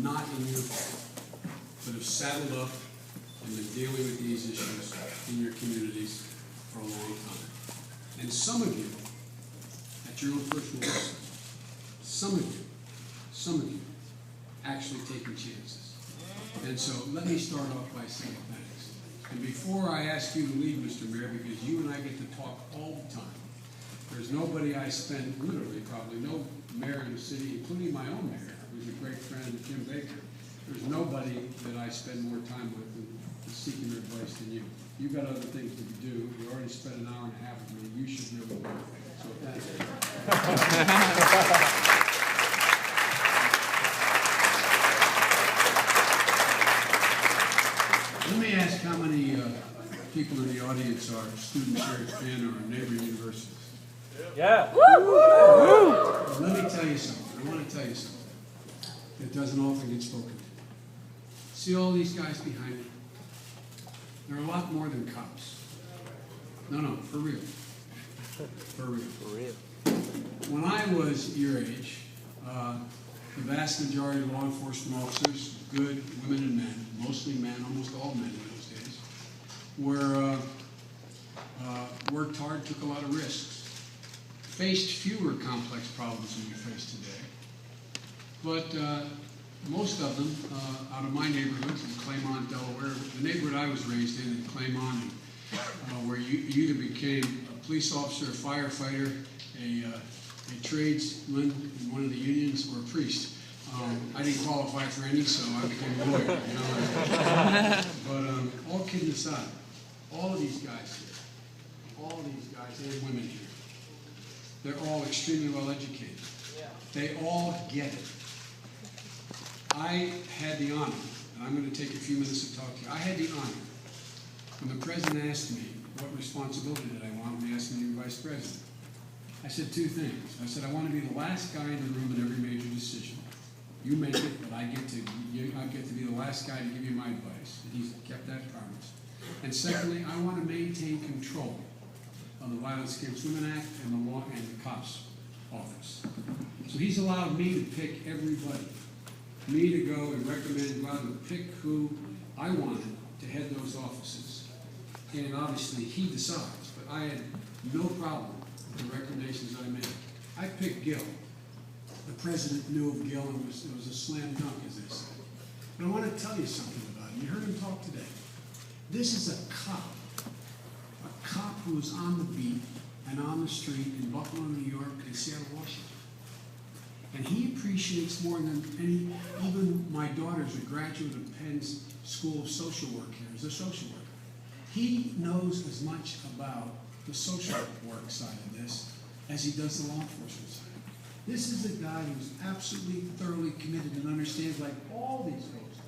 not in uniform, but have saddled up and been dealing with these issues in your communities for a long time. And some of you, at your own personal risk, some of you actually taking chances. And so let me start off by saying thanks. And before I ask you to leave, Mr. Mayor, because you and I get to talk all the time, there's nobody I spend, literally probably no mayor in the city, including my own mayor, who's a great friend, Jim Baker. There's nobody that I spend more time with than seeking their advice than you. You've got other things to do. You already spent an hour and a half with me. You should really know. So thank you. Let me ask how many people in the audience are students here at Penn or neighboring universities. Yeah. Let me tell you something. I want to tell you something that doesn't often get spoken to. See all these guys behind me? They're a lot more than cops. No, for real. For real. For real. When I was your age, the vast majority of law enforcement officers, good women and men, mostly men, almost all men in those days, were worked hard, took a lot of risks, faced fewer complex problems than we face today. But most of them out of my neighborhood in Claymont, Delaware, the neighborhood I was raised in Claymont, where you either became a police officer, a firefighter, a tradesman in one of the unions, or a priest. I didn't qualify for any, so I became a lawyer. You know? But all kidding aside, all of these guys here, all of these guys and women here, they're all extremely well educated. They all get it. I had the honor, and I'm going to take a few minutes to talk to you. I had the honor when the president asked me what responsibility did I want when he asked me to be vice president. I said two things. I said I want to be the last guy in the room in every major decision. You make it, but I get to be the last guy to give you my advice. And he's kept that promise. And secondly, I want to maintain control of the Violence Against Women Act and the law and the cops office. So he's allowed me to pick everybody. Me to go and recommend, go out and pick who I wanted to head those offices. And obviously he decides, but I had no problem with the recommendations I made. I picked Gil. The president knew of Gil, and it was a slam dunk, as they say. But I want to tell you something about him. You heard him talk today. This is a cop who is on the beat and on the street in Buffalo, New York, and Seattle, Washington. And he appreciates more than even my daughter's a graduate of Penn's School of Social Work here, as a social worker. He knows as much about the social work side of this as he does the law enforcement side. This is a guy who's absolutely thoroughly committed and understands, like all these folks.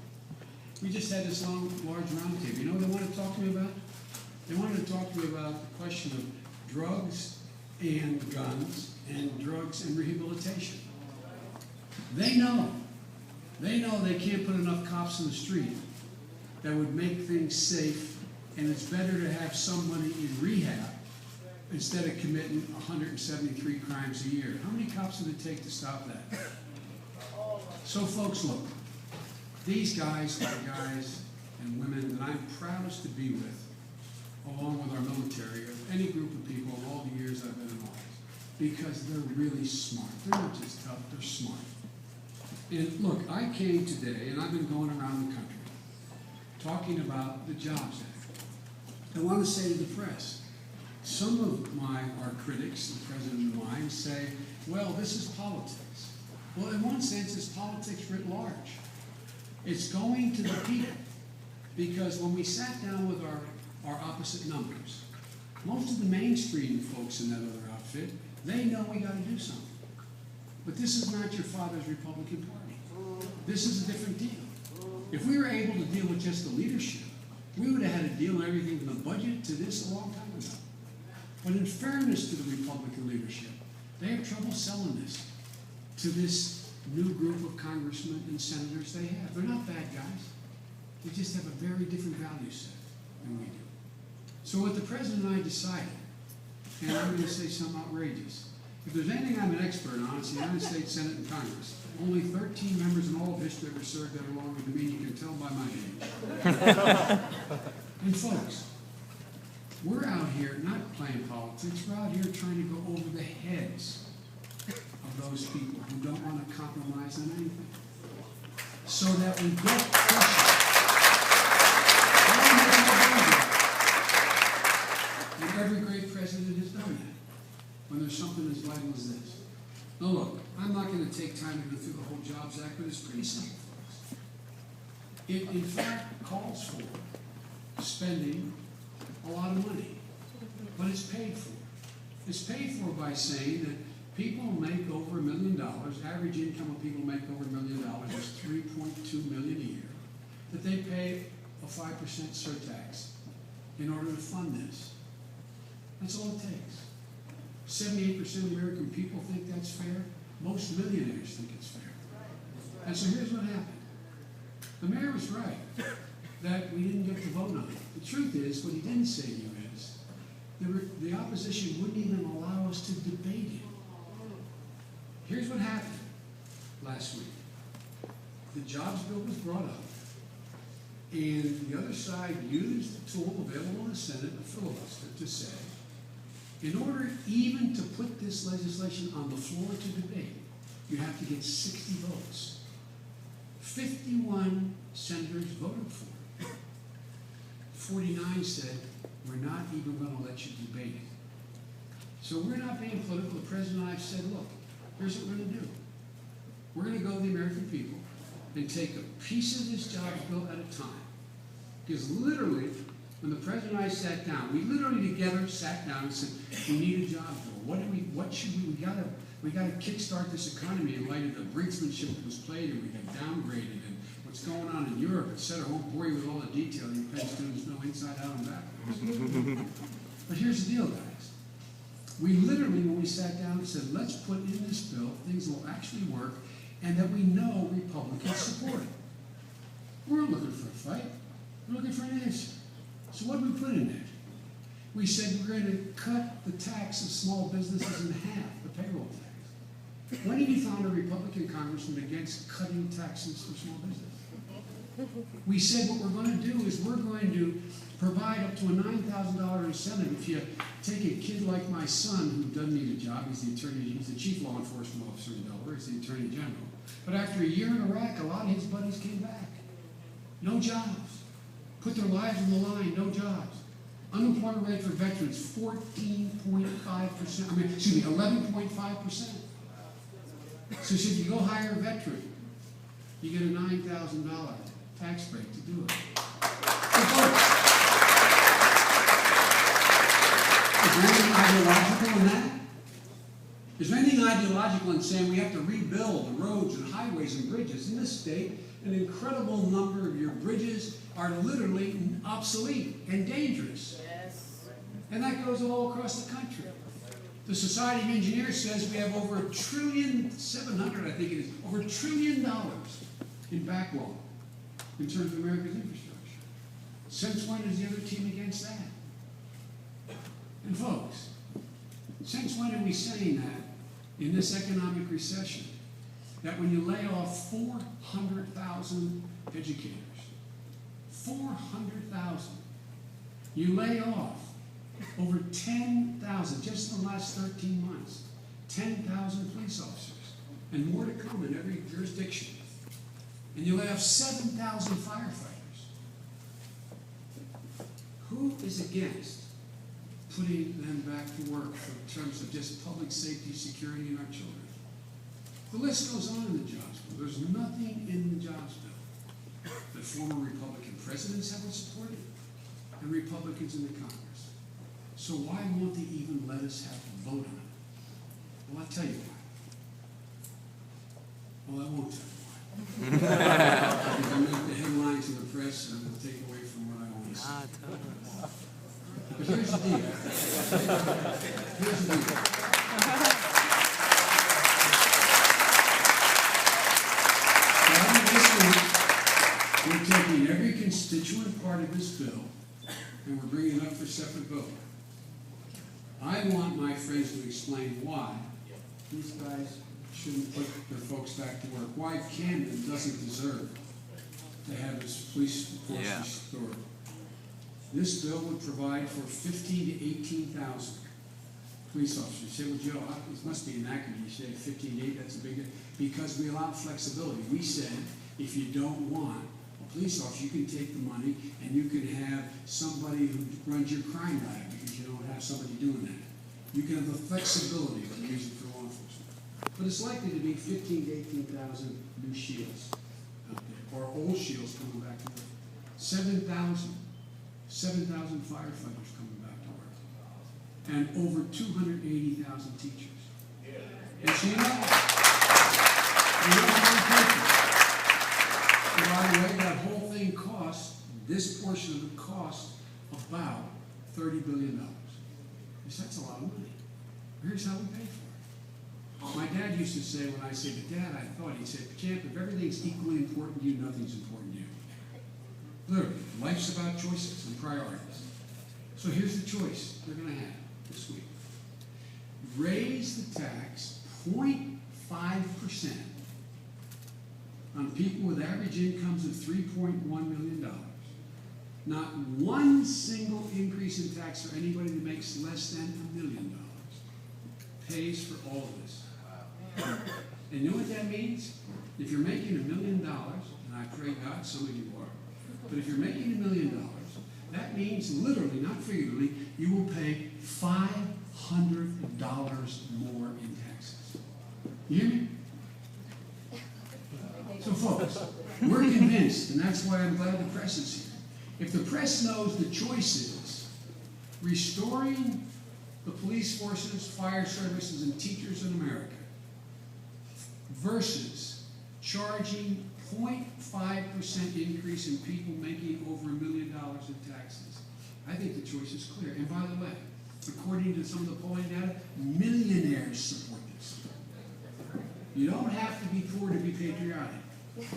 We just had this large roundtable. You know what they wanted to talk to me about? They wanted to talk to me about the question of drugs and guns and drugs and rehabilitation. They know they can't put enough cops in the street that would make things safe, and it's better to have somebody in rehab instead of committing 173 crimes a year. How many cops would it take to stop that? So folks, look, these guys are guys and women that I'm proudest to be with, along with our military, of any group of people in all the years I've been in office, because they're really smart. They're not just tough, they're smart. And look, I came today, and I've been going around the country talking about the Jobs Act. I want to say to the press, some of our critics, the president and mine, say, well, this is politics. Well, in one sense, it's politics writ large. It's going to the people. Because when we sat down with our opposite numbers, most of the mainstream folks in that other outfit, they know we got to do something. But this is not your father's Republican Party. This is a different deal. If we were able to deal with just the leadership, we would have had to deal with everything from the budget to this a long time ago. But in fairness to the Republican leadership, they have trouble selling this to this new group of congressmen and senators they have. They're not bad guys. They just have a very different value set than we do. So what the president and I decided, and I'm going to say something outrageous, if there's anything I'm an expert on, it's the United States Senate and Congress. only 13 members in all of history ever served that longer than me. You can tell by my age. And folks, we're out here not playing politics. We're out here trying to go over the heads of those people who don't want to compromise on anything, so that we get pressure. And every great president has done that when there's something as vital as this. Now look, I'm not going to take time to go through the whole Jobs Act, but it's pretty simple, folks. It, in fact, calls for spending a lot of money, but it's paid for. It's paid for by saying that people who make over $1 million, average income of people who make over $1 million is $3.2 million a year, that they pay a 5% surtax in order to fund this. That's all it takes. 78% of American people think that's fair. Most millionaires think it's fair. And so here's what happened. The mayor was right that we didn't get to vote on it. The truth is, what he didn't say to you is, the opposition wouldn't even allow us to debate it. Here's what happened last week. The jobs bill was brought up, and the other side used the tool available in the Senate, the filibuster, to say, in order even to put this legislation on the floor to debate, you have to get 60 votes. 51 senators voted for it. 49 said, we're not even going to let you debate it. So we're not being political. The president and I have said, look, here's what we're going to do. We're going to go to the American people and take a piece of this jobs bill at a time. Because literally, when the president and I sat down, we literally together sat down and said, we need a job bill. What should we gotta kickstart this economy in light of the brinksmanship that was played, and we got downgraded, and what's going on in Europe, etc. I won't bore you with all the detail. You Penn students know inside out and backwards. But here's the deal, guys. We literally, when we sat down and said, let's put in this bill things that will actually work, and that we know Republicans support it. We're not looking for a fight. We're looking for an answer. So what did we put in there? We said we're going to cut the tax of small businesses in half, the payroll tax. When have you found a Republican congressman against cutting taxes for small business? We said what we're going to do is we're going to provide up to a $9,000 incentive if you take a kid like my son who doesn't need a job. He's the chief law enforcement officer in Delaware. He's the attorney general. But after a year in Iraq, a lot of his buddies came back. No jobs. Put their lives on the line, no jobs. Unemployment rate for veterans, 11.5%. So if you go hire a veteran, you get a $9,000 tax break to do it. Is there anything ideological in that? Is there anything ideological in saying we have to rebuild the roads and highways and bridges? In this state, an incredible number of your bridges are literally obsolete and dangerous. Yes. And that goes all across the country. The Society of Engineers says we have over $1.7 trillion, I think it is, over $1 trillion in backlog in terms of America's infrastructure. Since when is the other team against that? And folks, since when are we saying that in this economic recession, that when you lay off 400,000 educators, 400,000, you lay off over 10,000, just in the last 13 months, 10,000 police officers, and more to come in every jurisdiction. And you lay off 7,000 firefighters. Who is against putting them back to work in terms of just public safety, security, and our children? The list goes on in the jobs bill. There's nothing in the jobs bill that former Republican presidents haven't supported, and Republicans in the Congress. So why won't they even let us have a vote on it? Well, I'll tell you why. Well, I won't tell you why. Because I make the headlines in the press and it'll take away from what I want to say. But here's the deal. Here's the deal. We're taking every constituent part of this bill and we're bringing it up for separate vote. I want my friends to explain why these guys shouldn't put their folks back to work. Why Camden doesn't deserve to have its police force restored. This bill would provide for 15 to 18,000 police officers. You say, well, Joe, it must be inaccurate. You say 15 to 8, that's a big, because we allow flexibility. We said, if you don't want a police officer, you can take the money and you can have somebody who runs your crime lab because you don't have somebody doing that. You can have the flexibility to use it for law enforcement. But it's likely to be 15 to 18,000 new shields out there, or old shields coming back to work. 7,000 firefighters coming back to work. And over 280,000 teachers. And so you know how many people. And by the way, that whole thing costs, this portion of it costs about $30 billion. That's a lot of money. Here's how we pay for it. My dad used to say, when I say, but Dad, I thought, he said, Champ, if everything's equally important to you, nothing's important to you. Literally, life's about choices and priorities. So here's the choice they're going to have this week. Raise the tax 0.5% on people with average incomes of $3.1 million. Not one single increase in tax for anybody that makes less than $1 million pays for all of this. And you know what that means? If you're making $1 million, and I pray God some of you are, but if you're making $1 million, that means literally, not figuratively, you will pay $500 more in taxes. You hear me? So folks, we're convinced, and that's why I'm glad the press is here. If the press knows the choice is restoring the police forces, fire services, and teachers in America versus charging 0.5% increase in people making over $1 million in taxes, I think the choice is clear. And by the way, according to some of the polling data, millionaires support this. You don't have to be poor to be patriotic. Many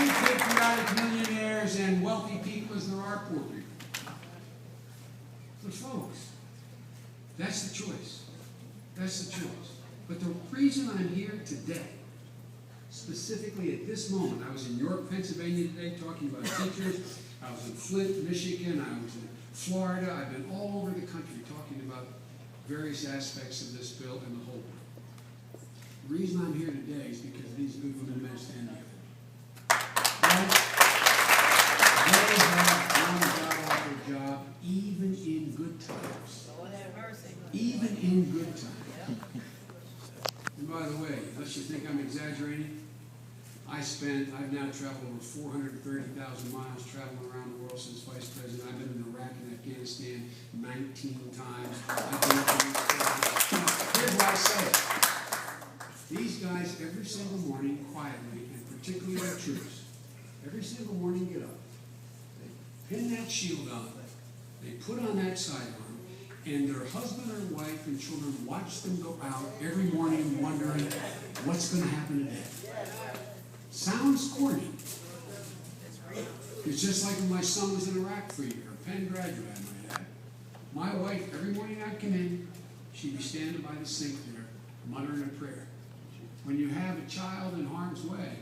patriotic millionaires and wealthy people as there are poor people. So folks, that's the choice. That's the choice. But the reason I'm here today, specifically at this moment, I was in York, Pennsylvania today talking about teachers. I was in Flint, Michigan. I was in Florida. I've been all over the country talking about various aspects of this bill and the whole bill. The reason I'm here today is because of these good women and men standing here. They have done their job even in good times. Even in good times. And by the way, unless you think I'm exaggerating, I've now traveled over 430,000 miles traveling around the world since vice president. I've been in Iraq and Afghanistan 19 times. Here's why I say it. These guys, every single morning, quietly, and particularly our troops, every single morning get up, they pin that shield on, they put on that sidearm, and their husband or wife and children watch them go out every morning wondering what's going to happen today. Sounds corny. It's just like when my son was in Iraq for a year, a Penn graduate, I might add. My wife, every morning I'd come in, she'd be standing by the sink there, muttering a prayer. When you have a child in harm's way,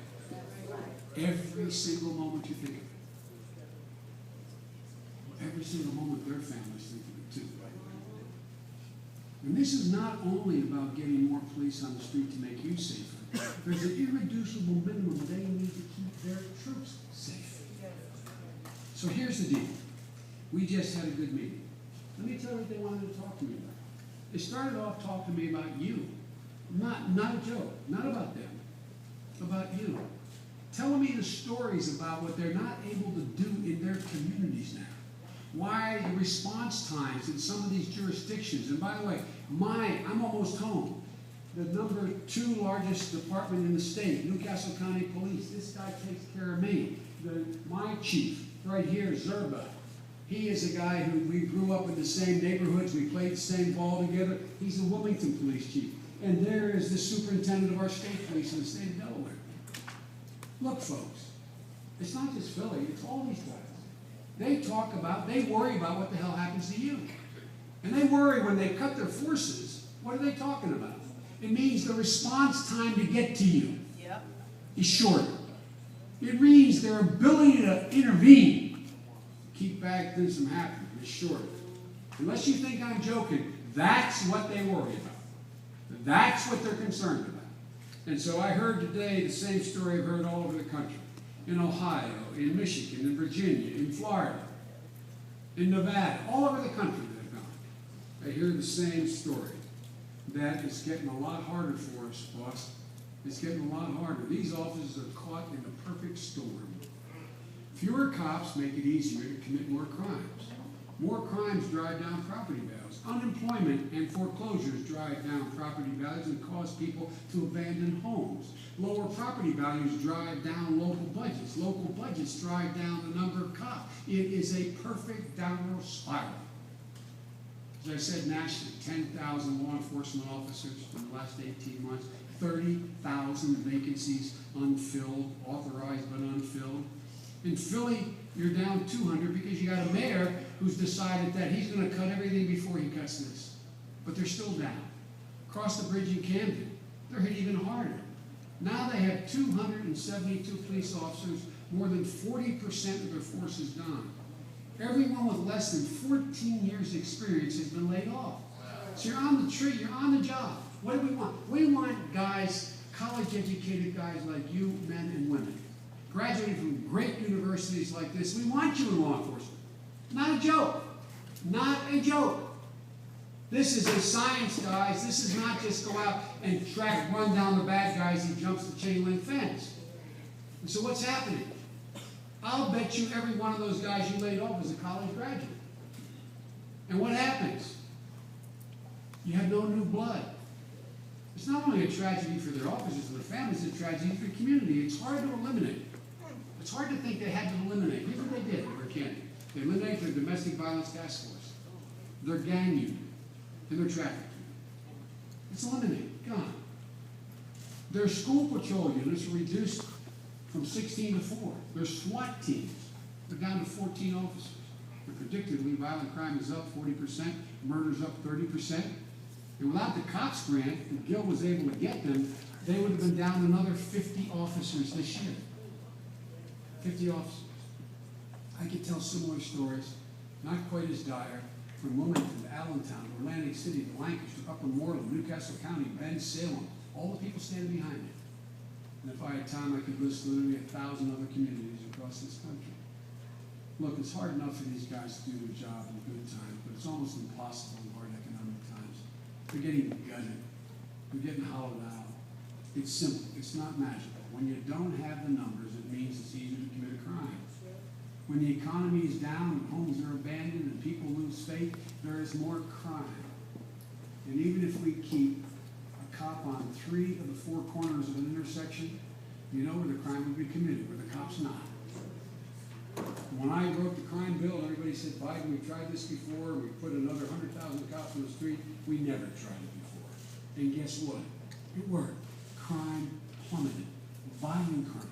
every single moment you think of it. Every single moment their families think of it too. And this is not only about getting more police on the street to make you safer. There's an irreducible minimum they need to keep their troops safe. So here's the deal. We just had a good meeting. Let me tell you what they wanted to talk to me about. They started off talking to me about you. Not a joke. Not about them. About you. Telling me the stories about what they're not able to do in their communities now. Why the response times in some of these jurisdictions. And by the way, I'm almost home. The number 2 largest department in the state, Newcastle County Police. This guy takes care of me. My chief, right here, Zerba. He is a guy who we grew up in the same neighborhoods. We played the same ball together. He's the Wilmington police chief. And there is the superintendent of our state police in the state of Delaware. Look, folks, it's not just Philly. It's all these guys. They worry about what the hell happens to you. And they worry when they cut their forces. What are they talking about? It means the response time to get to you is shorter. It means their ability to intervene, keep bad things from happening, is shorter. Unless you think I'm joking, that's what they worry about. That's what they're concerned about. And so I heard today the same story I've heard all over the country. In Ohio, in Michigan, in Virginia, in Florida, in Nevada, all over the country they've gone. I hear the same story. That it's getting a lot harder for us, boss. It's getting a lot harder. These officers are caught in a perfect storm. Fewer cops make it easier to commit more crimes. More crimes drive down property values. Unemployment and foreclosures drive down property values and cause people to abandon homes. Lower property values drive down local budgets. Local budgets drive down the number of cops. It is a perfect downward spiral. As I said, nationally, 10,000 law enforcement officers in the last 18 months, 30,000 vacancies unfilled, authorized but unfilled. In Philly, you're down 200 because you got a mayor who's decided that he's going to cut everything before he cuts this. But they're still down. Across the bridge in Camden, they're hit even harder. Now they have 272 police officers, more than 40% of their force is gone. Everyone with less than 14 years experience has been laid off. So you're on the tree, you're on the job. What do we want? We want guys, college-educated guys like you, men and women, graduating from great universities like this. We want you in law enforcement. Not a joke. Not a joke. This is a science, guys. This is not just go out and run down the bad guys and jumps the chain link fence. And so what's happening? I'll bet you every one of those guys you laid off is a college graduate. And what happens? You have no new blood. It's not only a tragedy for their officers and their families, it's a tragedy for the community. It's hard to eliminate. It's hard to think they had to eliminate. Here's what they did over Candy. They eliminated their domestic violence task force, their gang unit, and their traffic unit. It's eliminated. Gone. Their school patrol units were reduced from 16 to 4. Their SWAT teams are down to 14 officers. And predictably, violent crime is up 40%, murders up 30%. And without the cops grant, if Gil was able to get them, they would have been down another 50 officers this year. 50 officers. I could tell similar stories, not quite as dire, from Wilmington to Allentown, Atlantic City to Lancaster, Upper Moreland, Newcastle County, Bend, Salem, all the people standing behind me. And if I had time, I could list literally 1,000 other communities across this country. Look, it's hard enough for these guys to do their job in good times, but it's almost impossible in hard economic times. They're getting gutted. They're getting hollowed out. It's simple. It's not magical. When you don't have the numbers, it means it's easier to commit a crime. When the economy is down and homes are abandoned and people lose faith, there is more crime. And even if we keep a cop on 3 of the 4 corners of an intersection, you know where the crime would be committed, where the cop's not. When I wrote the crime bill, everybody said, Biden, we tried this before, we put another 100,000 cops on the street. We never tried it before. And guess what? It worked. Crime plummeted. Violent crime.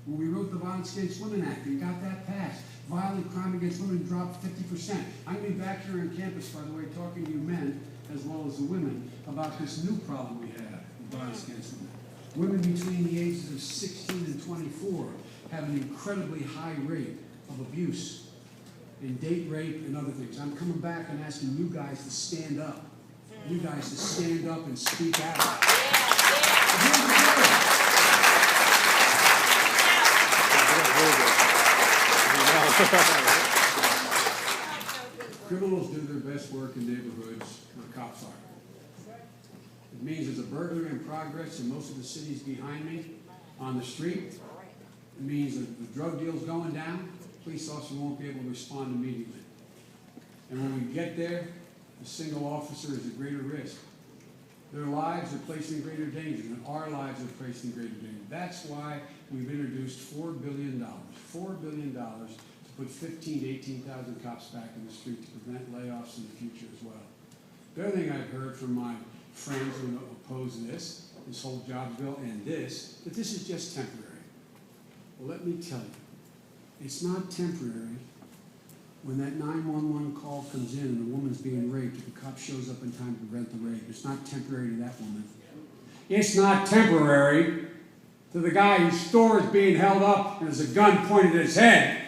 When we wrote the Violence Against Women Act and got that passed, violent crime against women dropped 50%. I'm going to be back here on campus, by the way, talking to you men as well as the women about this new problem we have with violence against women. Women between the ages of 16 and 24 have an incredibly high rate of abuse and date rape and other things. I'm coming back and asking you guys to stand up. You guys to stand up and speak out. Criminals do their best work in neighborhoods where cops are. It means there's a burglary in progress in most of the cities behind me on the street. It means that the drug deal's going down. The police officer won't be able to respond immediately. And when we get there, a single officer is at greater risk. Their lives are placed in greater danger, and our lives are placed in greater danger. That's why we've introduced $4 billion to put 15,000 to 18,000 cops back in the street to prevent layoffs in the future as well. The other thing I've heard from my friends who oppose this whole jobs bill and that this is just temporary. Well, let me tell you, it's not temporary when that 911 call comes in and a woman's being raped, if the cop shows up in time to prevent the rape, it's not temporary to that woman. It's not temporary to the guy whose store is being held up and there's a gun pointed at his head.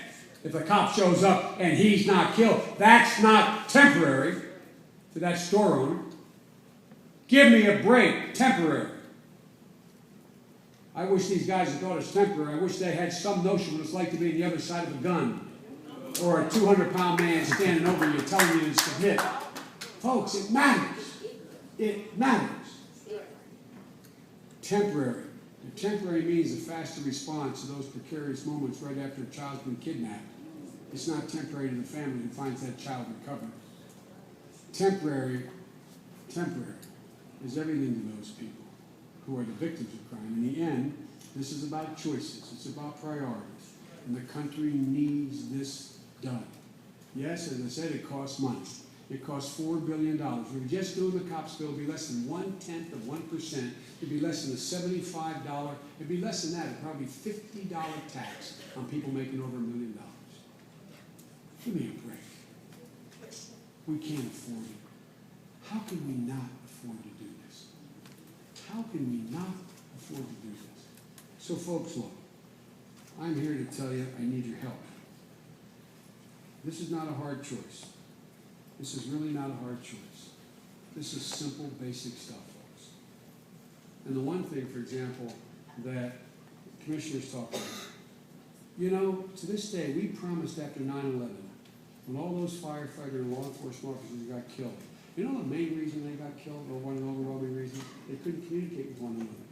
If the cop shows up and he's not killed, that's not temporary to that store owner. Give me a break, temporary. I wish these guys had thought it's temporary. I wish they had some notion what it's like to be on the other side of a gun. Or a 200-pound man standing over you telling you to submit. Folks, it matters. It matters. Temporary. And temporary means a faster response to those precarious moments right after a child's been kidnapped. It's not temporary to the family who finds that child recovered. Temporary is everything to those people who are the victims of crime. In the end, this is about choices. It's about priorities. And the country needs this done. Yes, as I said, it costs money. It costs $4 billion. If we were just doing the cops bill, it would be less than 1/10 of 1%. It would be less than a $75. It would be less than that. It would probably be $50 tax on people making over $1 million. Give me a break. We can't afford it. How can we not afford to do this? How can we not afford to do this? So folks, look, I'm here to tell you I need your help. This is not a hard choice. This is really not a hard choice. This is simple, basic stuff, folks. And the one thing, for example, that commissioners talk about, you know, to this day, we promised after 9/11, when all those firefighters and law enforcement officers got killed, you know the main reason they got killed, or one of the overwhelming reasons? They couldn't communicate with one another.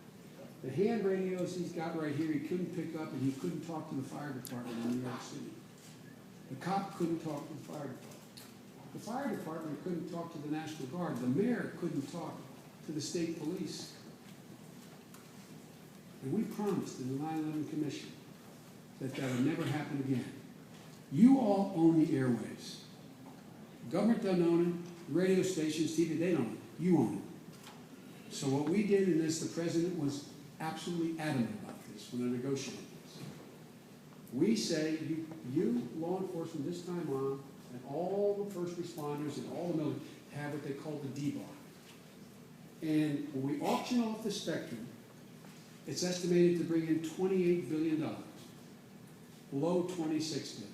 The hand radios he's got right here, he couldn't pick up, and he couldn't talk to the fire department in New York City. The cop couldn't talk to the fire department. The fire department couldn't talk to the National Guard. The mayor couldn't talk to the state police. And we promised in the 9/11 Commission that that would never happen again. You all own the airwaves. The government doesn't own it. The radio stations, TV, they don't own it. You own it. So what we did in this, the president was absolutely adamant about this when I negotiated this. We say, you law enforcement this time on, and all the first responders and all the military have what they call the D-bar. And when we auction off the spectrum, it's estimated to bring in $28 billion, below $26 billion.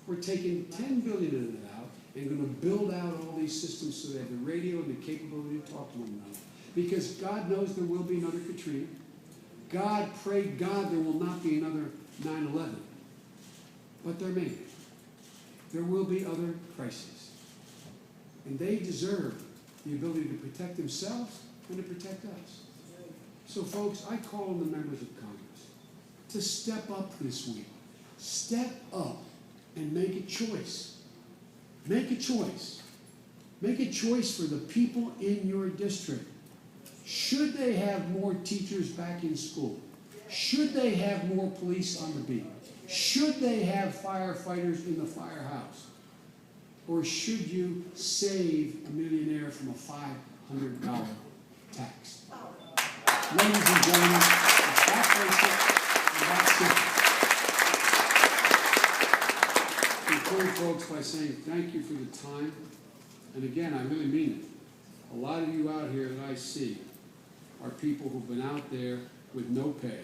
We're taking $10 billion of it out and going to build out all these systems so they have the radio and the capability to talk to one another. Because God knows there will be another Katrina. God, pray God, there will not be another 9/11. But there may be. There will be other crises. And they deserve the ability to protect themselves and to protect us. So folks, I call on the members of Congress to step up this week. Step up and make a choice. Make a choice. Make a choice for the people in your district. Should they have more teachers back in school? Should they have more police on the beat? Should they have firefighters in the firehouse? Or should you save a millionaire from a $500 tax? Ladies and gentlemen, it's that basic and that simple. I conclude, folks, by saying thank you for the time. And again, I really mean it. A lot of you out here that I see are people who've been out there with no pay,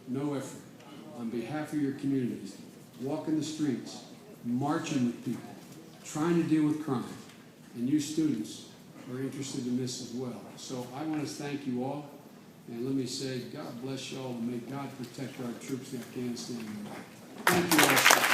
no effort, on behalf of your communities, walking the streets, marching with people, trying to deal with crime. And you students are interested in this as well. So I want to thank you all. And let me say, God bless you all, and may God protect our troops in Afghanistan and Iraq. Thank you all.